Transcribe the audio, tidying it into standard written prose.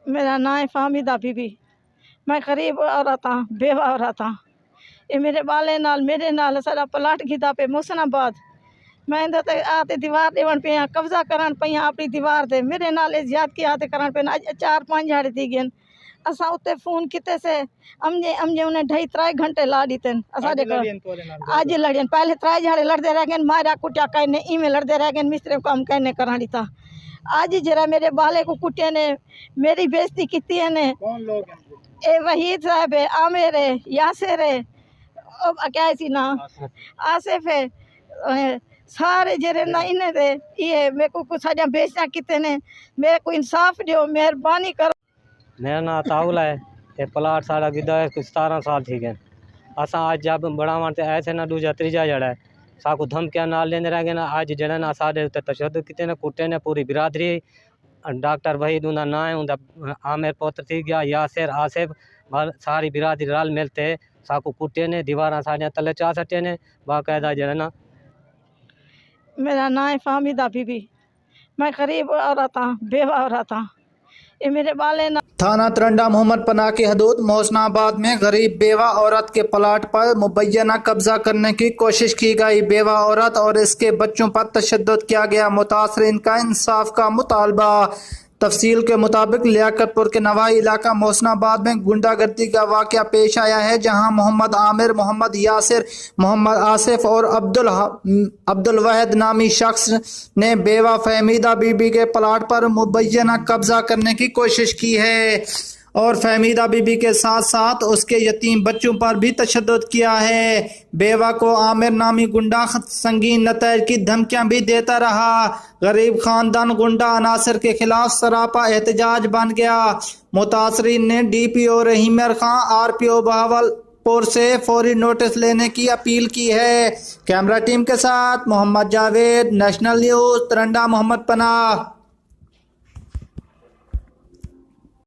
मेरा नाम है फाहमिदा बीबी। मैं गरीब औरत हाँ, बेवा औरत हाँ। ये मेरे बाले नाल सारा प्लाट गिदा पे मुसनाबाद। मैं इंदे ते आते दीवार देवन पे कब्जा करन पे अपनी दीवार दे मेरे नाल ज्यादती आते करन पे 4-5 झाड़ी थी गन। असा उत्ते फोन किते से अमजे उन्हें 2.5-3 घंटे ला दीतन असा देखो आज लड़न पहले 3 झाड़े लड़ते रह गए मारा कुटिया कहने इवें लड़ते रह गए मिस्त्री काम कहने करानी था। आज जरा मेरे बाले को कुटिया ने मेरी बेइज्जती की है ने। कौन लोग हैं? ए वहीद साहब है, आमिर है, यासिर है, क्या सी ना आसिफ है, सारे जरे ना इन्हें दे ये मेरे को कुछ साजा बेचना कितने ने मेरे को इंसाफ दो मेहरबानी करो। मेरा नाम ताउल है। ये प्लाट साड़ा गिदा है 17 साल थी गए। असा आज जब बड़ा मानते ऐसे ना दूजा त्रीजा जड़ा है साकू धमकियाँ नाल लेने रह गए ना। आज जड़े ना साढ़े उत्ते तशद्दुद किते ने कुटे ने पूरी बिरादरी। डॉक्टर वहीद उनका ना है उनका आमिर पुत्र थी गया यासिर आसिफ सारी बिरादरी रल मिलते साकू कुटे ने दीवार साड़ियाँ तले चा सटे ने बाकायदा जड़े ना। मेरा नाम है फाहमिदा बीबी। मैं गरीब औरत हाँ, बेवा औरत हाँ। ये मेरे बाले ना थाना तरंडा मोहम्मद पनाह की हदूद मोहसनाबाद में गरीब बेवा औरत के प्लाट पर मुबैना कब्जा करने की कोशिश की गई। बेवा औरत और इसके बच्चों पर तशद्दुद किया गया। मुतासरीन का इंसाफ का मुतालबा। तफसील के मुताबिक लियाकतपुर के नवाही इलाका मोहसनाबाद में गुंडागर्दी का वाक़या पेश आया है, जहां मोहम्मद आमिर, मोहम्मद यासिर, मोहम्मद आसिफ और अब्दुल वहीद नामी शख्स ने बेवा फहमीदा बीबी के प्लाट पर मुबैना कब्जा करने की कोशिश की है और फहमीदा बीबी के साथ साथ उसके यतीम बच्चों पर भी तशद्दुद किया है। बेवा को आमिर नामी गुंडा संगीन नतज की धमकियां भी देता रहा। गरीब खानदान गुंडा अनासर के खिलाफ सरापा एहतजाज बन गया। मुतासरीन ने DPO रहीमर खां RPO बहावलपुर से फौरी नोटिस लेने की अपील की है। कैमरा टीम के साथ मोहम्मद जावेद, नेशनल न्यूज़, तरंडा मोहम्मद पनाह।